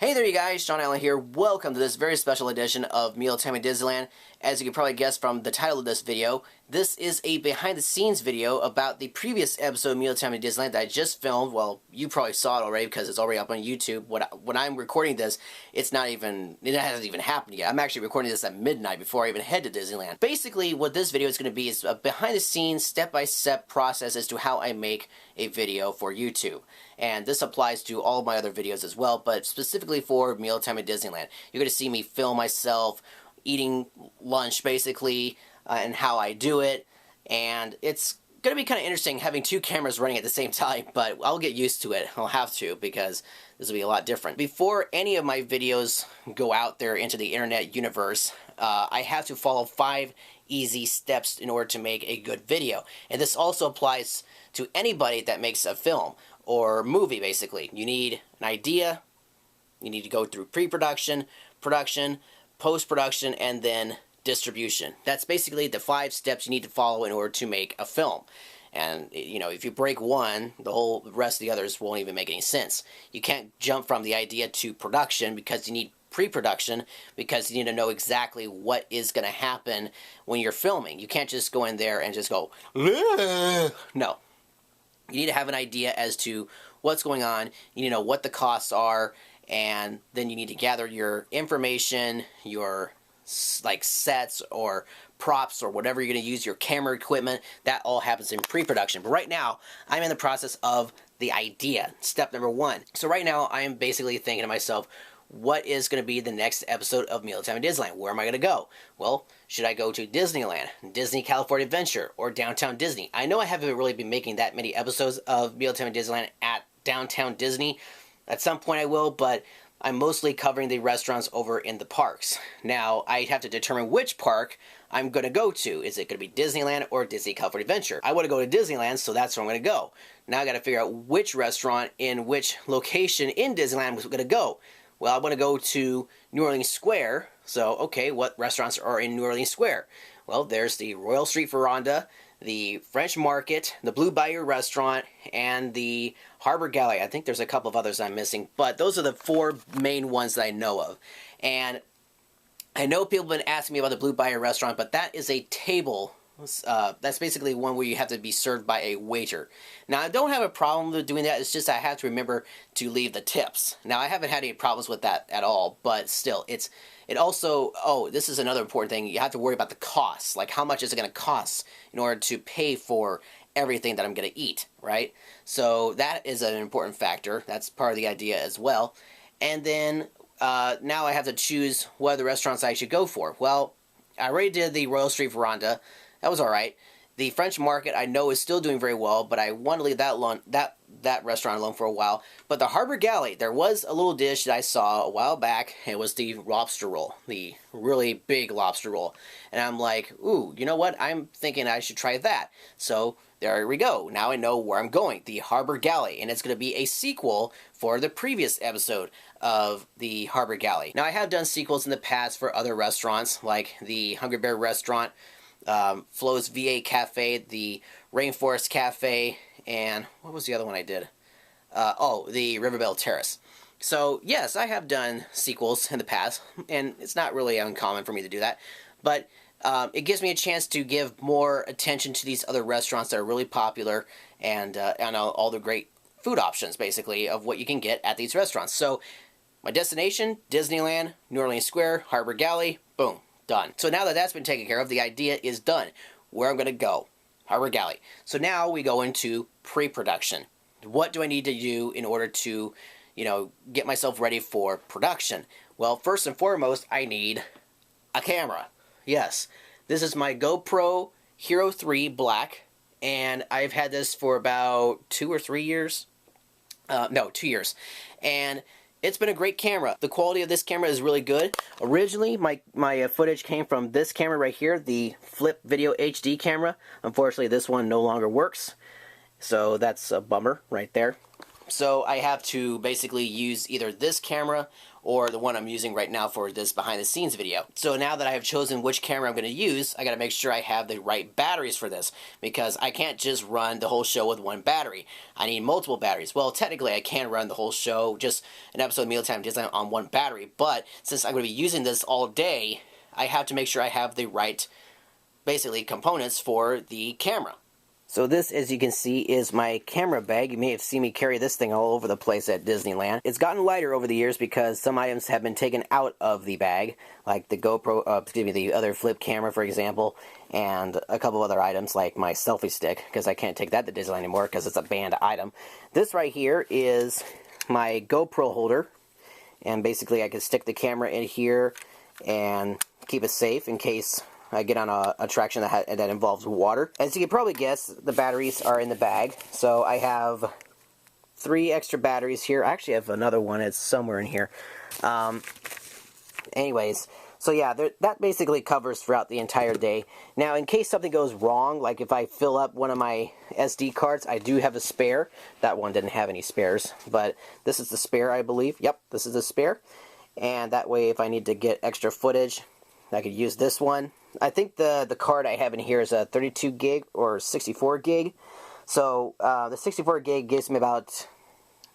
Hey there you guys, Shaun Allen here. Welcome to this very special edition of Mealtime at Disneyland. As you can probably guess from the title of this video, this is a behind the scenes video about the previous episode of Mealtime at Disneyland that I just filmed. Well, you probably saw it already because it's already up on YouTube. When I'm recording this, it hasn't even happened yet. I'm actually recording this at midnight before I even head to Disneyland. Basically, what this video is going to be is a behind the scenes, step-by-step process as to how I make a video for YouTube. And this applies to all of my other videos as well, but specifically for Mealtime at Disneyland. You're going to see me film myself eating lunch, basically, and how I do it. And it's going to be kind of interesting having two cameras running at the same time, but I'll get used to it. I'll have to, because this will be a lot different. Before any of my videos go out there into the internet universe, I have to follow 5 easy steps in order to make a good video. And this also applies to anybody that makes a film or movie, basically. You need an idea, you need to go through pre-production, production, post-production, and then distribution. That's basically the 5 steps you need to follow in order to make a film. And, you know, if you break one, the whole rest of the others won't even make any sense. You can't jump from the idea to production because you need pre-production, because you need to know exactly what is going to happen when you're filming. You can't just go in there and just go, no. You need to have an idea as to what's going on. You need to know what the costs are, and then you need to gather your information, your sets or props or whatever you're going to use, your camera equipment. That all happens in pre-production. But right now, I'm in the process of the idea, step number 1. So right now, I am basically thinking to myself, what is going to be the next episode of Mealtime at Disneyland? Where am I going to go? Well, should I go to Disneyland, Disney California Adventure, or Downtown Disney? I know I haven't really been making that many episodes of Mealtime at Disneyland at Downtown Disney. At some point I will, but I'm mostly covering the restaurants over in the parks. Now, I have to determine which park I'm going to go to. Is it going to be Disneyland or Disney California Adventure? I want to go to Disneyland, so that's where I'm going to go. Now I got to figure out which restaurant in which location in Disneyland I'm going to go. Well, I want to go to New Orleans Square, so okay, what restaurants are in New Orleans Square? Well, there's the Royal Street Veranda, the French Market, the Blue Bayou Restaurant, and the Harbor Galley. I think there's a couple of others I'm missing, but those are the 4 main ones that I know of. And I know people have been asking me about the Blue Bayou Restaurant, but that is a table. That's basically one where you have to be served by a waiter. Now, I don't have a problem with doing that. It's just I have to remember to leave the tips. Now, I haven't had any problems with that at all, but still, it also, this is another important thing. You have to worry about the costs. Like, how much is it going to cost in order to pay for everything that I'm going to eat, right? So that is an important factor. That's part of the idea as well. And then now I have to choose what other restaurants I should go for. Well, I already did the Royal Street Veranda. That was alright. The French Market I know is still doing very well, but I want to leave that restaurant alone for a while. But the Harbor Galley, there was a little dish that I saw a while back. It was the lobster roll, the really big lobster roll. And I'm like, ooh, you know what? I'm thinking I should try that. So there we go. Now I know where I'm going, the Harbor Galley. And it's going to be a sequel for the previous episode of the Harbor Galley. Now, I have done sequels in the past for other restaurants, like the Hungry Bear Restaurant, Flo's VA Cafe, the Rainforest Cafe, and what was the other one I did? The Riverbell Terrace. So, yes, I have done sequels in the past, and it's not really uncommon for me to do that, but it gives me a chance to give more attention to these other restaurants that are really popular, and all the great food options, basically, of what you can get at these restaurants. So, my destination, Disneyland, New Orleans Square, Harbor Galley, boom. Done. So now that that's been taken care of, the idea is done. Where I'm going to go. Harbor Galley. So now we go into pre-production. What do I need to do in order to, get myself ready for production? Well, first and foremost, I need a camera. Yes. This is my GoPro Hero 3 Black, and I've had this for about 2 or 3 years. 2 years. And it's been a great camera. The quality of this camera is really good. Originally, my footage came from this camera right here, the Flip Video HD camera. Unfortunately, this one no longer works. So that's a bummer right there. So I have to basically use either this camera or the one I'm using right now for this behind the scenes video. So now that I have chosen which camera I'm going to use, I got to make sure I have the right batteries for this, because I can't just run the whole show with one battery. I need multiple batteries. Well, technically I can run the whole show, just an episode of Mealtime Disneyland, on one battery, but since I'm going to be using this all day, I have to make sure I have the right, basically, components for the camera. So this, as you can see, is my camera bag. You may have seen me carry this thing all over the place at Disneyland. It's gotten lighter over the years because some items have been taken out of the bag, like the the other flip camera, for example, and a couple other items like my selfie stick, because I can't take that to Disneyland anymore because it's a banned item. This right here is my GoPro holder, and basically I can stick the camera in here and keep it safe in case I get on a attraction that involves water. As you can probably guess, the batteries are in the bag. So I have 3 extra batteries here. I actually have another one. It's somewhere in here. Anyways, so yeah, that basically covers throughout the entire day. Now, in case something goes wrong, like if I fill up one of my SD cards, I do have a spare. That one didn't have any spares, but this is the spare, I believe. Yep, this is the spare. And that way, if I need to get extra footage, I could use this one. I think the card I have in here is a 32 gig or 64 gig. So the 64 gig gives me about,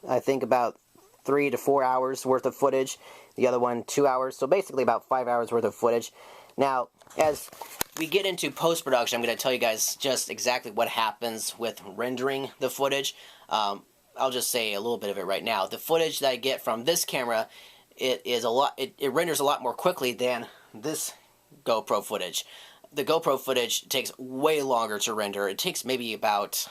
I think, about 3 to 4 hours worth of footage. The other one, 2 hours. So basically about 5 hours worth of footage. Now, as we get into post-production, I'm going to tell you guys just exactly what happens with rendering the footage. I'll just say a little bit of it right now. The footage that I get from this camera, it renders a lot more quickly than this GoPro footage. The GoPro footage takes way longer to render. It takes maybe about,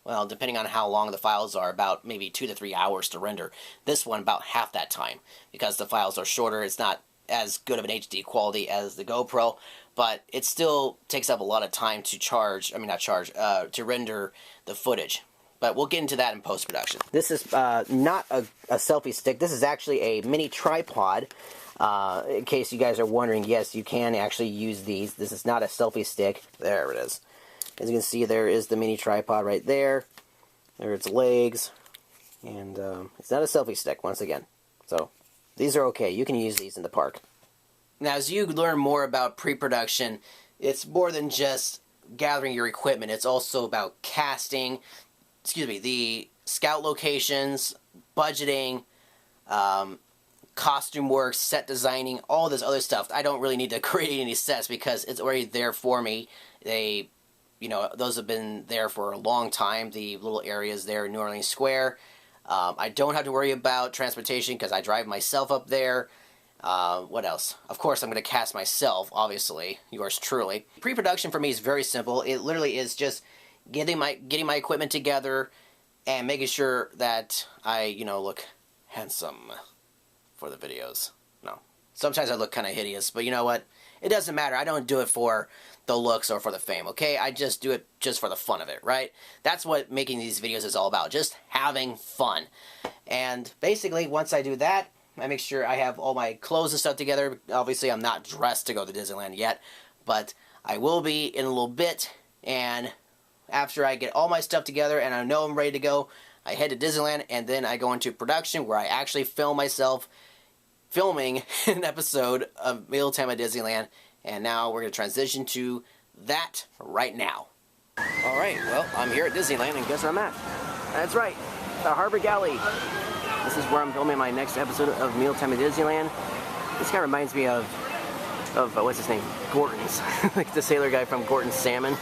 well, depending on how long the files are, about maybe 2 to 3 hours to render. This one about half that time, because the files are shorter. It's not as good of an HD quality as the GoPro, but it still takes up a lot of time to to render the footage. But we'll get into that in post-production. This is not a selfie stick. This is actually a mini tripod. In case you guys are wondering, yes, you can actually use these. This is not a selfie stick. There it is. As you can see, there is the mini tripod right there. There are its legs. And it's not a selfie stick, once again. So, these are okay. You can use these in the park. Now, as you learn more about pre-production, it's more than just gathering your equipment. It's also about casting, the scout locations, budgeting, costume work, set designing, all this other stuff. I don't really need to create any sets because it's already there for me. Those have been there for a long time. The little areas there in New Orleans Square. I don't have to worry about transportation because I drive myself up there. What else? Of course, I'm going to cast myself, obviously. Yours truly. Pre-production for me is very simple. It literally is just getting my equipment together and making sure that I, look handsome for the videos. No. Sometimes I look kind of hideous, but you know what? It doesn't matter. I don't do it for the looks or for the fame, okay? I just do it just for the fun of it, right? That's what making these videos is all about, just having fun. And basically, once I do that, I make sure I have all my clothes and stuff together. Obviously, I'm not dressed to go to Disneyland yet, but I will be in a little bit, and after I get all my stuff together and I know I'm ready to go, I head to Disneyland, and then I go into production where I actually film myself filming an episode of Mealtime at Disneyland, and now we're going to transition to that right now. Alright, well, I'm here at Disneyland, and guess where I'm at? That's right, the Harbor Galley. This is where I'm filming my next episode of Mealtime at Disneyland. This kind of reminds me of what's his name? Gorton's. Like the sailor guy from Gorton's Salmon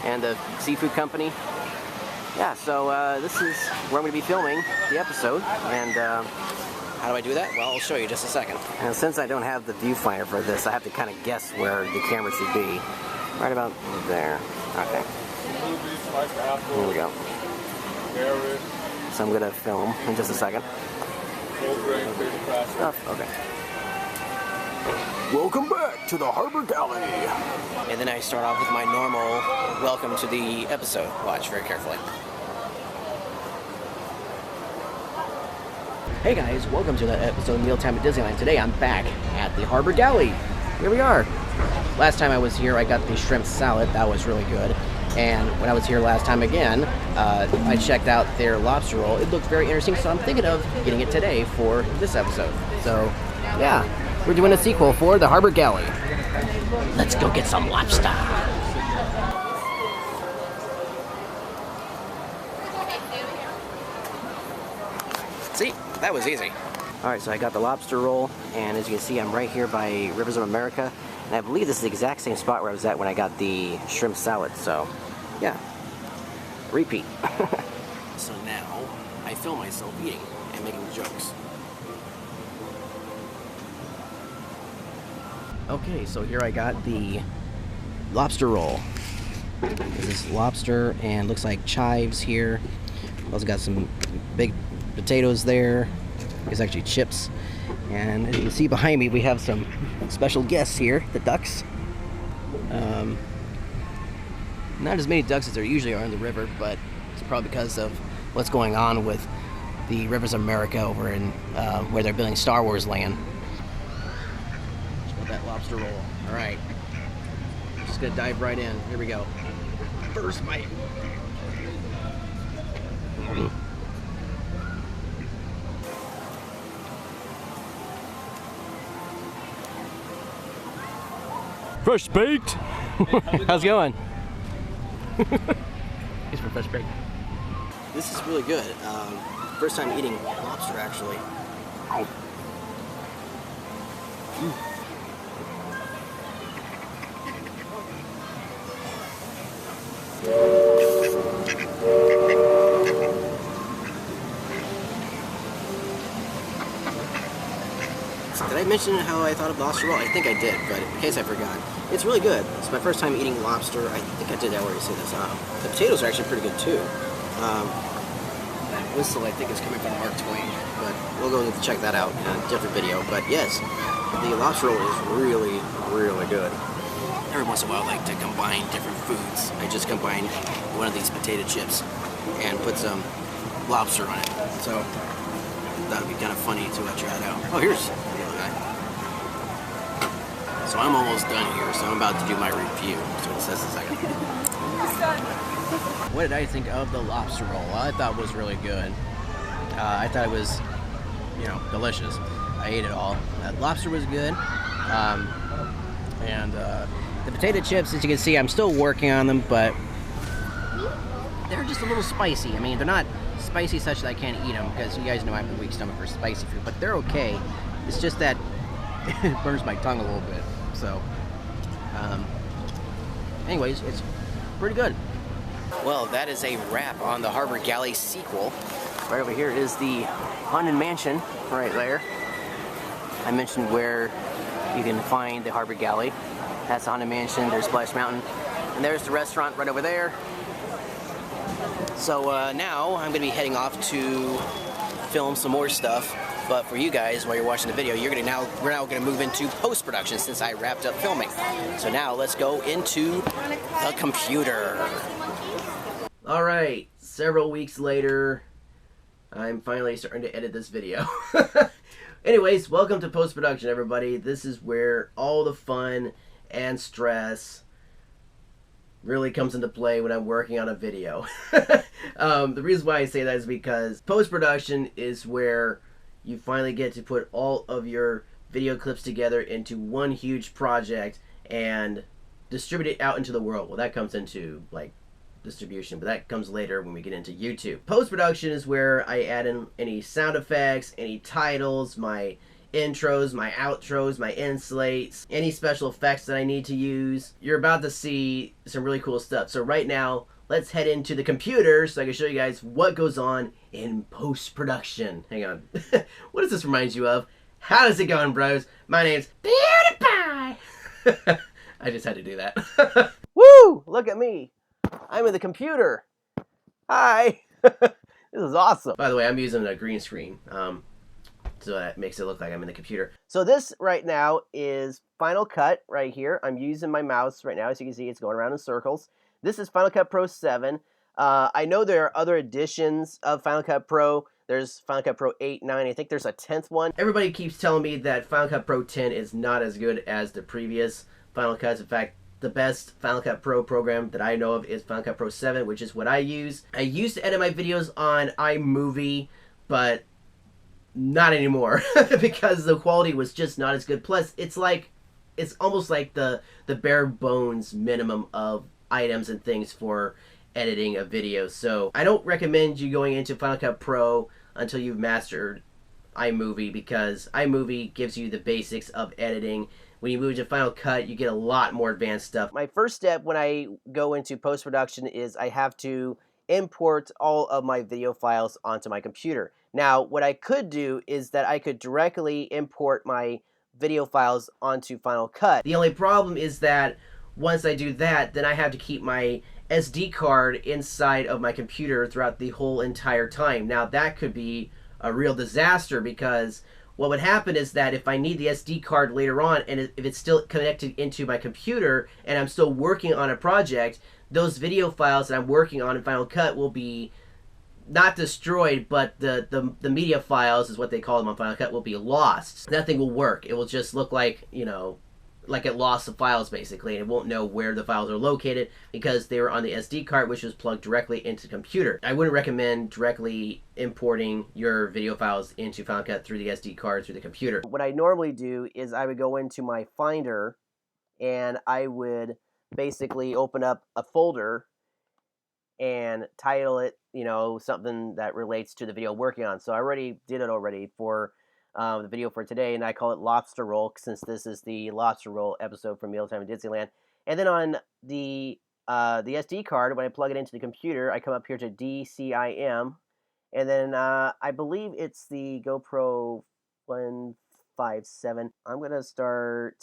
and the seafood company. Yeah, so this is where I'm going to be filming the episode, and how do I do that? Well, I'll show you just a second. And since I don't have the viewfinder for this, I have to kind of guess where the camera should be. Right about there. Okay. Here we go. So I'm going to film in just a second. Okay. Welcome back to the Harbor Galley. And then I start off with my normal welcome to the episode. Watch very carefully. Hey guys, welcome to the episode of Mealtime at Disneyland. Today I'm back at the Harbor Galley. Here we are. Last time I was here, I got the shrimp salad. That was really good. And when I was here last time again, I checked out their lobster roll. It looked very interesting, so I'm thinking of getting it today for this episode. So, yeah, we're doing a sequel for the Harbor Galley. Let's go get some lobster. See, that was easy. Alright, so I got the lobster roll, and as you can see, I'm right here by Rivers of America, and I believe this is the exact same spot where I was at when I got the shrimp salad, so, yeah. Repeat. So now, I film myself eating and making jokes. Okay, so here I got the lobster roll. This is lobster, and looks like chives here. Also got some big potatoes there. It's actually chips. And as you can see behind me, we have some special guests here, the ducks. Not as many ducks as there usually are in the river, but it's probably because of what's going on with the Rivers of America over in where they're building Star Wars land. Let's go that lobster roll. All right. Just gonna dive right in. Here we go. First bite. Fresh baked. How's it going? It's for fresh baked. This is really good. First time eating lobster, actually. Did I mention how I thought of lobster roll? I think I did, but in case I forgot. It's really good. It's my first time eating lobster. I think I did already say this. The potatoes are actually pretty good too. That whistle I think is coming from Mark Twain, but we'll go check that out in a different video. But yes, the lobster roll is really, really good. Every once in a while I like to combine different foods. I just combined one of these potato chips and put some lobster on it. So that would be kind of funny to try it out. Oh, here's the other guy. So I'm almost done here, so I'm about to do my review. So it says a second. What did I think of the lobster roll? Well, I thought it was really good. I thought it was, delicious. I ate it all. Lobster was good. And the potato chips, as you can see, I'm still working on them, but they're just a little spicy. I mean, they're not spicy such that I can't eat them, because you guys know I have a weak stomach for spicy food, but they're okay. It's just that it burns my tongue a little bit. So, anyways, it's pretty good. Well, that is a wrap on the Harbor Galley sequel. Right over here is the Haunted Mansion, right there. I mentioned where you can find the Harbor Galley. That's the Haunted Mansion, there's Splash Mountain, and there's the restaurant right over there. So now I'm going to be heading off to film some more stuff. But for you guys, while you're watching the video, we're now going to move into post-production since I wrapped up filming. So now let's go into the computer. All right, several weeks later, I'm finally starting to edit this video. Anyways, welcome to post-production, everybody. This is where all the fun and stress really comes into play when I'm working on a video. The reason why I say that is because post-production is where you finally get to put all of your video clips together into one huge project and distribute it out into the world. Well, that comes into like distribution, but that comes later when we get into YouTube. Post-production is where I add in any sound effects, any titles, my intros, my outros, my end slates, any special effects that I need to use. You're about to see some really cool stuff. So right now, let's head into the computer so I can show you guys what goes on in post-production. Hang on. What does this remind you of? How's it going, bros? My name's PewDiePie. I just had to do that. Woo! Look at me. I'm in the computer. Hi. This is awesome. By the way, I'm using a green screen. So that makes it look like I'm in the computer. So this right now is Final Cut right here. I'm using my mouse right now. As you can see, it's going around in circles. This is Final Cut Pro 7. I know there are other editions of Final Cut Pro. There's Final Cut Pro 8, 9. I think there's a 10th one. Everybody keeps telling me that Final Cut Pro 10 is not as good as the previous Final Cuts. In fact, the best Final Cut Pro program that I know of is Final Cut Pro 7, which is what I use. I used to edit my videos on iMovie, but not anymore because the quality was just not as good. Plus, it's almost like the bare bones minimum of items and things for editing a video. So I don't recommend you going into Final Cut Pro until you've mastered iMovie, because iMovie gives you the basics of editing. When you move to Final Cut, you get a lot more advanced stuff. My first step when I go into post-production is I have to import all of my video files onto my computer. Now, what I could do is that I could directly import my video files onto Final Cut. The only problem is that once I do that, then I have to keep my SD card inside of my computer throughout the whole entire time. Now, that could be a real disaster, because what would happen is that if I need the SD card later on, and if it's still connected into my computer and I'm still working on a project, those video files that I'm working on in Final Cut will be not destroyed, but the media files, is what they call them on Final Cut, will be lost. Nothing will work. It will just look like, like it lost the files, basically, and it won't know where the files are located because they were on the SD card, which was plugged directly into the computer. I wouldn't recommend directly importing your video files into Final Cut through the SD card through the computer. What I normally do is I would go into my Finder and I would basically open up a folder and title it, something that relates to the video I'm working on. So I already did it already for the video for today, and I call it Lobster Roll, since this is the Lobster Roll episode from Mealtime in Disneyland. And then on the SD card, when I plug it into the computer, I come up here to DCIM, and then I believe it's the GoPro 157. I'm going to start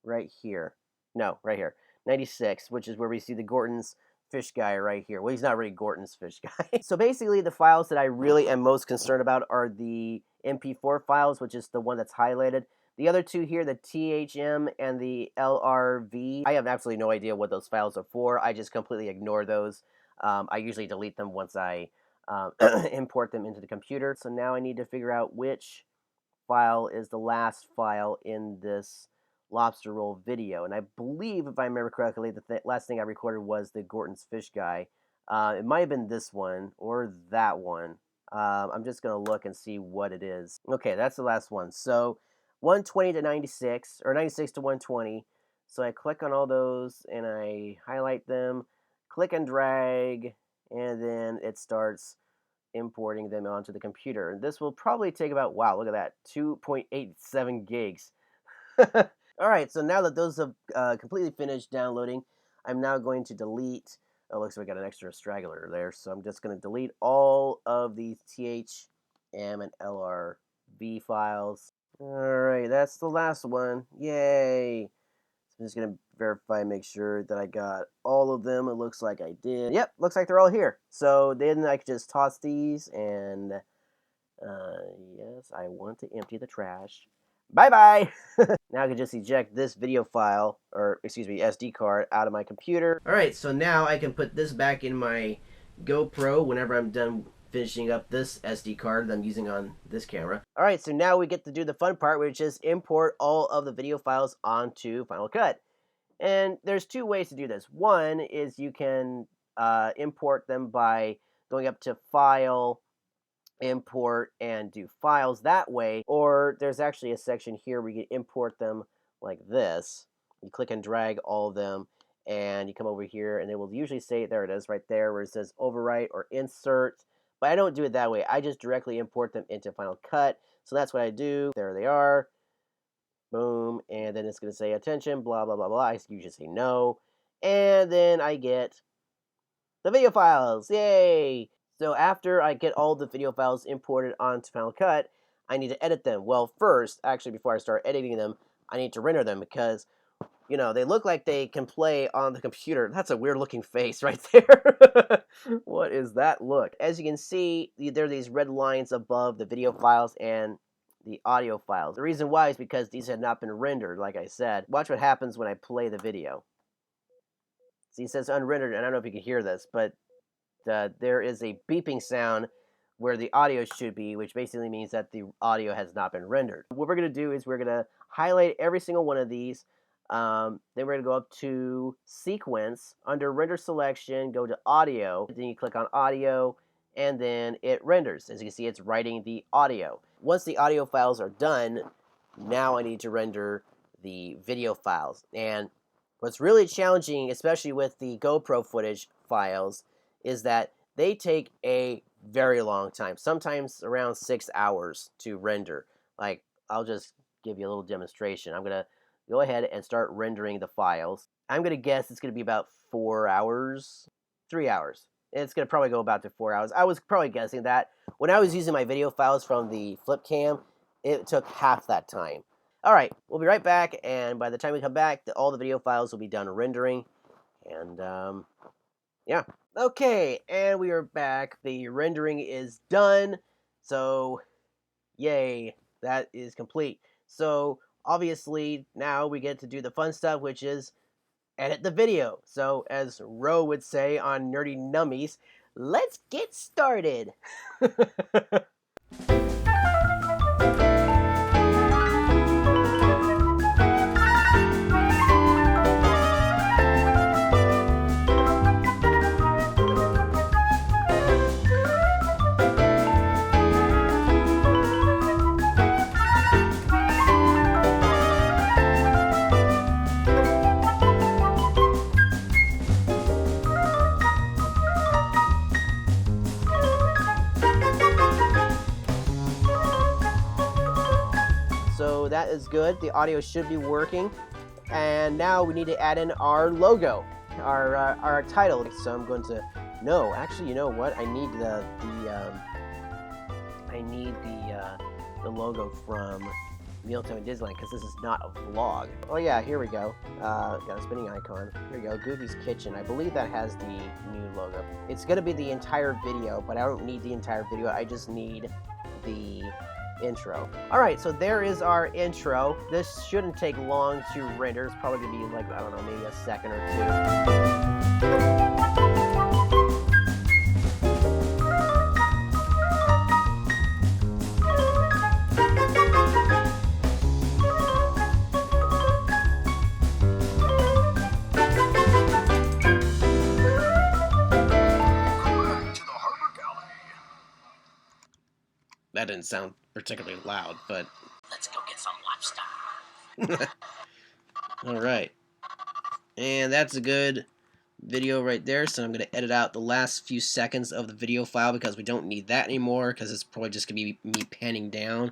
right here. No, right here. 96, which is where we see the Gorton's fish guy right here. Well, he's not really Gorton's fish guy. So basically, the files that I really am most concerned about are the MP4 files, which is the one that's highlighted. The other two here, the THM and the LRV, I have absolutely no idea what those files are for. I just completely ignore those. I usually delete them once I import them into the computer. So now I need to figure out which file is the last file in this lobster roll video, and I believe, if I remember correctly, the last thing I recorded was the Gorton's fish guy. It might have been this one or that one. I'm just gonna look and see what it is. Okay, that's the last one. So 120 to 96, or 96 to 120. So I click on all those and I highlight them, click and drag, and then it starts importing them onto the computer. And this will probably take about, wow, look at that, 2.87 gigs. All right, so now that those have completely finished downloading, I'm now going to delete. Oh, looks like I got an extra straggler there, so I'm just going to delete all of these THM and LRV files. All right, that's the last one. Yay! So I'm just going to verify, make sure that I got all of them. It looks like I did. Yep, looks like they're all here. So then I can just toss these, and yes, I want to empty the trash. Bye-bye! Now I can just eject this video file, or excuse me, SD card, out of my computer. Alright, so now I can put this back in my GoPro whenever I'm done finishing up this SD card that I'm using on this camera. Alright, so now we get to do the fun part, which is import all of the video files onto Final Cut. And there's two ways to do this. One is you can import them by going up to File, Import, and do files that way, or there's actually a section here where you can import them like this. You click and drag all of them, and you come over here, and it will usually say, there it is right there, where it says overwrite or insert, but I don't do it that way. I just directly import them into Final Cut, so that's what I do. There they are. Boom, and then it's going to say attention, blah, blah, blah, blah. I usually say no, and then I get the video files. Yay! So after I get all the video files imported onto Final Cut, I need to edit them. Well, first, actually, before I start editing them, I need to render them because, they look like they can play on the computer. That's a weird looking face right there. What is that look? As you can see, there are these red lines above the video files and the audio files. The reason why is because these had not been rendered, like I said. Watch what happens when I play the video. See, it says unrendered, and I don't know if you can hear this, but there is a beeping sound where the audio should be, which basically means that the audio has not been rendered. What we're going to do is we're going to highlight every single one of these. Then we're going to go up to sequence. Under render selection, go to audio. Then you click on audio, and then it renders. As you can see, it's writing the audio. Once the audio files are done, now I need to render the video files. And what's really challenging, especially with the GoPro footage files, is that they take a very long time, sometimes around 6 hours to render. Like, I'll just give you a little demonstration. I'm going to go ahead and start rendering the files. I'm going to guess it's going to be about 4 hours, 3 hours. It's going to probably go about to 4 hours. I was probably guessing that. When I was using my video files from the flip cam, it took half that time. All right, we'll be right back, and by the time we come back, all the video files will be done rendering, and yeah. Okay, and we are back. The rendering is done, so yay, that is complete. So obviously, now we get to do the fun stuff, which is edit the video. So as Ro would say on Nerdy Nummies, let's get started. So that is good. The audio should be working. And now we need to add in our logo, our title. So I'm going to, no, actually, you know what? I need the logo from Mealtime at Disneyland, because this is not a vlog. Oh yeah, here we go. Got a spinning icon. Here we go, Goofy's Kitchen. I believe that has the new logo. It's gonna be the entire video, but I don't need the entire video. I just need the intro. Alright, so there is our intro. This shouldn't take long to render. It's probably gonna be like, I don't know, maybe a second or two. That didn't sound particularly loud, but let's go get some lobster. All right. And that's a good video right there, so I'm going to edit out the last few seconds of the video file because we don't need that anymore, because it's probably just going to be me panning down.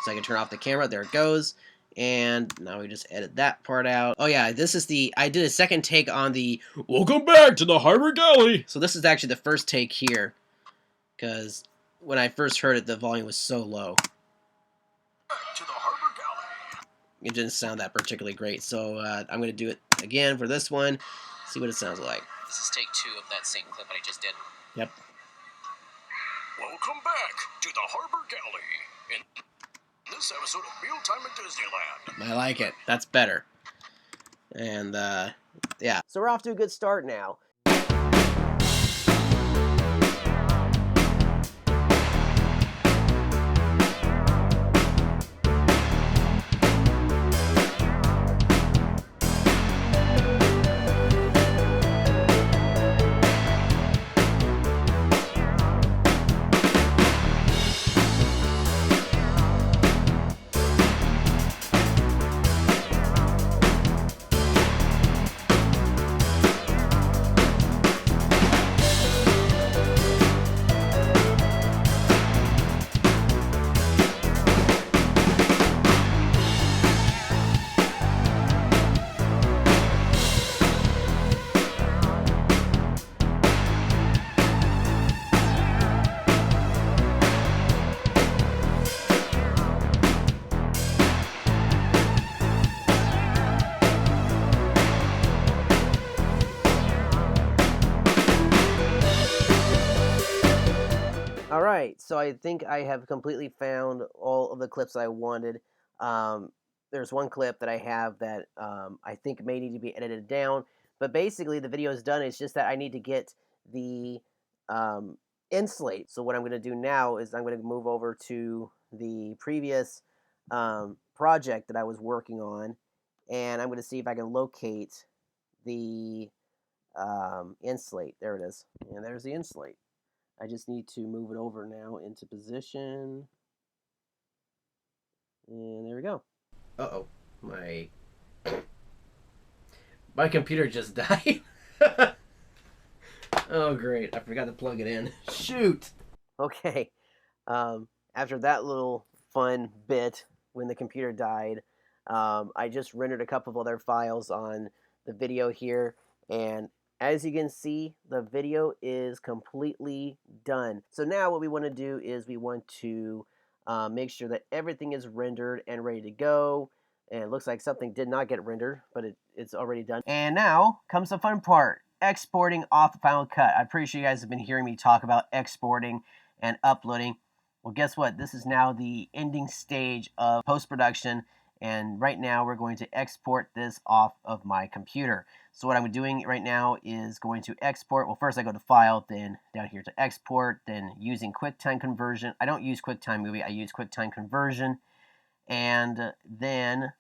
So I can turn off the camera. There it goes. And now we just edit that part out. Oh yeah, this is I did a second take on the Welcome back to the Harbor Galley. So this is actually the first take here, because when I first heard it, the volume was so low. To the Harbor Galley. It didn't sound that particularly great, so I'm going to do it again for this one, see what it sounds like. This is take 2 of that same clip that I just did. Yep. Welcome back to the Harbor Galley. In this episode of Mealtime at Disneyland. I like it. That's better. And, yeah. So we're off to a good start now. Alright, so I think I have completely found all of the clips I wanted. There's one clip that I have that I think may need to be edited down, but basically the video is done. It's just that I need to get the insulate. So what I'm going to do now is I'm going to move over to the previous project that I was working on, and I'm going to see if I can locate the inslate. There it is. And there's the inslate. I just need to move it over now into position. And there we go. Uh-oh. My computer just died. Oh, great. I forgot to plug it in. Shoot! Okay. After that little fun bit when the computer died, I just rendered a couple of other files on the video here, and as you can see, the video is completely done. So now what we want to do is we want to make sure that everything is rendered and ready to go. And it looks like something did not get rendered, but it's already done. And now comes the fun part, exporting off the Final Cut. I'm pretty sure you guys have been hearing me talk about exporting and uploading. Well, guess what? This is now the ending stage of post-production, and right now we're going to export this off of my computer. So what I'm doing right now is going to export. Well, first I go to File, then down here to Export, then using QuickTime Conversion. I don't use QuickTime Movie, I use QuickTime Conversion. And then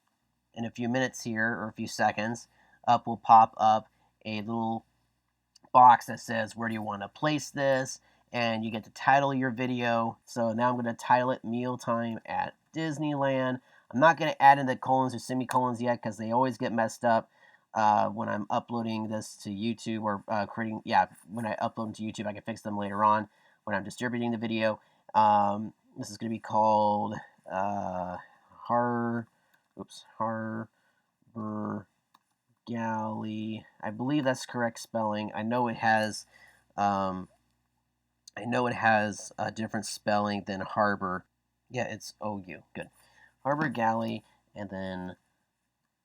in a few minutes here, or a few seconds, up will pop up a little box that says where do you want to place this, and you get to title your video. So now I'm going to title it Mealtime at Disneyland. I'm not going to add in the colons or semicolons yet because they always get messed up when I'm uploading this to YouTube or when I upload them to YouTube. I can fix them later on when I'm distributing the video. This is going to be called Harbor Galley. I believe that's correct spelling. I know it has a different spelling than harbor. Yeah, it's OU. Good. Harbor Galley, and then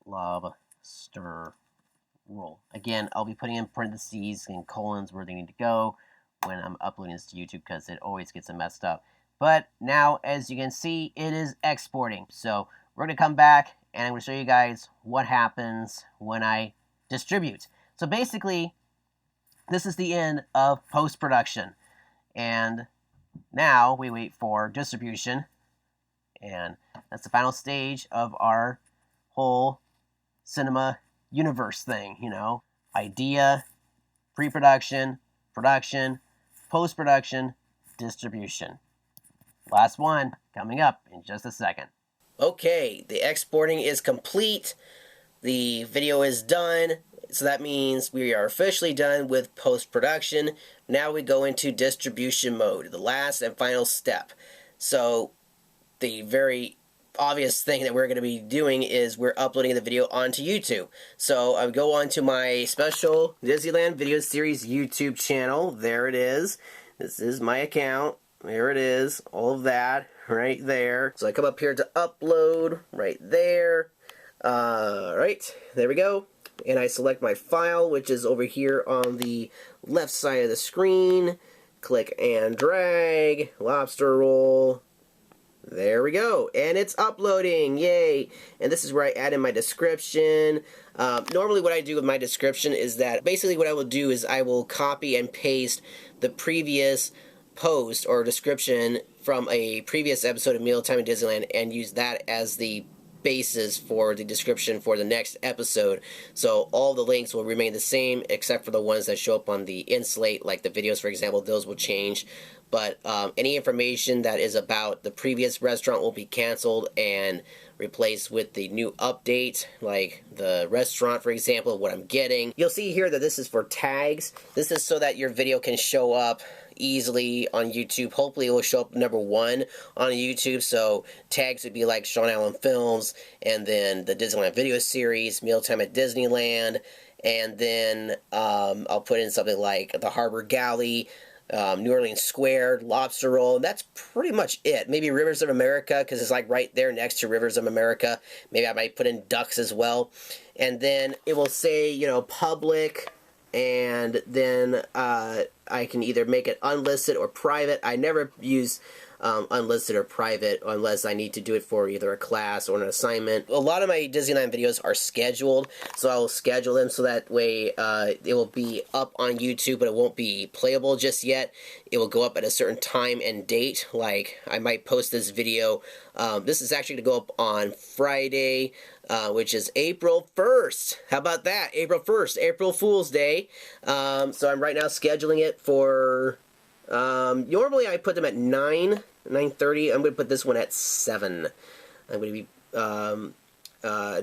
lobster roll. Again, I'll be putting in parentheses and colons where they need to go when I'm uploading this to YouTube because it always gets it messed up. But now, as you can see, it is exporting. So we're going to come back, and I'm going to show you guys what happens when I distribute. So basically, this is the end of post-production. And now we wait for distribution. And that's the final stage of our whole cinema universe thing, you know. Idea, pre-production, production, post-production, distribution. Last one coming up in just a second. Okay, the exporting is complete. The video is done. So that means we are officially done with post-production. Now we go into distribution mode, the last and final step. So the very obvious thing that we're going to be doing is we're uploading the video onto YouTube. So I go onto my special Disneyland Video Series YouTube channel. There it is. This is my account. There it is. All of that right there. So I come up here to upload right there. Right, there we go. And I select my file, which is over here on the left side of the screen. Click and drag. Lobster roll. There we go, and it's uploading, yay! And this is where I add in my description. Normally what I do with my description is that basically what I will do is I will copy and paste the previous post or description from a previous episode of Mealtime in Disneyland and use that as the basis for the description for the next episode. So all the links will remain the same except for the ones that show up on the inslate, like the videos, for example. Those will change. But any information that is about the previous restaurant will be canceled and replaced with the new update, like the restaurant, for example, what I'm getting. You'll see here that this is for tags. This is so that your video can show up easily on YouTube. Hopefully it will show up #1 on YouTube. So tags would be like Shaun Allen Films, and then the Disneyland Video Series, Mealtime at Disneyland, and then I'll put in something like the Harbor Galley, New Orleans Square, Lobster Roll. That's pretty much it. Maybe Rivers of America, because it's like right there next to Rivers of America. Maybe I might put in ducks as well. And then it will say, you know, public, and then I can either make it unlisted or private. I never use unlisted or private, unless I need to do it for either a class or an assignment. A lot of my Disneyland videos are scheduled, so I will schedule them so that way it will be up on YouTube, but it won't be playable just yet. It will go up at a certain time and date. Like, I might post this video. This is actually going to go up on Friday, which is April 1st. How about that? April 1st, April Fool's Day. So I'm right now scheduling it for... normally I put them at 9:30. I'm going to put this one at 7. I'm going to be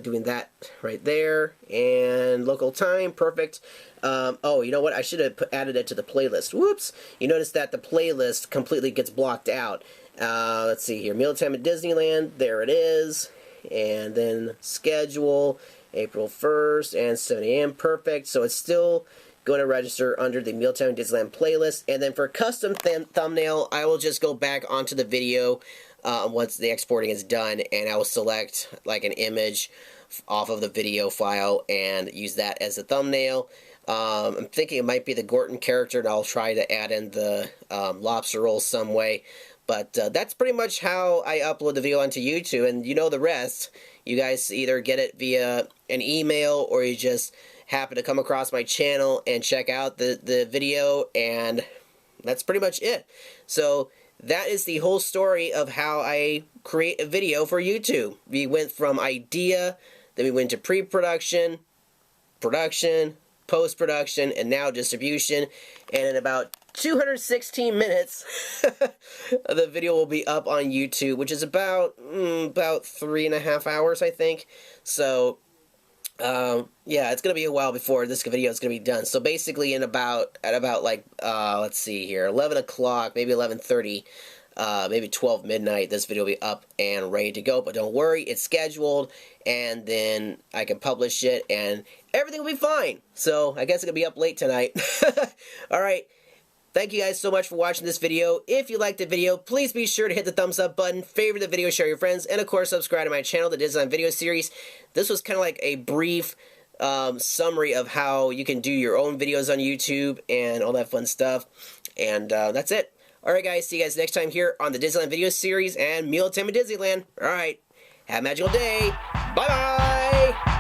doing that right there. And local time, perfect. Oh, you know what? I should have added it to the playlist. Whoops! You notice that the playlist completely gets blocked out. Let's see here. Mealtime at Disneyland. There it is. And then schedule, April 1st and 7 a.m. Perfect. So it's still going to register under the Mealtime at Disneyland playlist. And then for custom thumbnail, I will just go back onto the video once the exporting is done, and I will select like an image off of the video file and use that as a thumbnail. I'm thinking it might be the Gorton character, and I'll try to add in the lobster roll some way. But that's pretty much how I upload the video onto YouTube, and you know the rest. You guys either get it via an email, or you just happen to come across my channel and check out the video, and that's pretty much it. So that is the whole story of how I create a video for YouTube. We went from idea, then we went to pre-production, production, post-production, and now distribution. And in about 216 minutes, the video will be up on YouTube, which is about 3.5 hours, I think. So, yeah, it's gonna be a while before this video is gonna be done. So basically, at about like let's see here, 11 o'clock, maybe 11:30, maybe 12 midnight, this video will be up and ready to go. But don't worry, it's scheduled, and then I can publish it, and everything will be fine. So I guess it's gonna be up late tonight. All right. Thank you guys so much for watching this video. If you liked the video, please be sure to hit the thumbs up button, favorite the video, share your friends, and of course subscribe to my channel, the Disneyland Video Series. This was kind of like a brief summary of how you can do your own videos on YouTube and all that fun stuff. And that's it. Alright guys, see you guys next time here on the Disneyland Video Series and Mealtime at Disneyland. Alright, have a magical day. Bye-bye!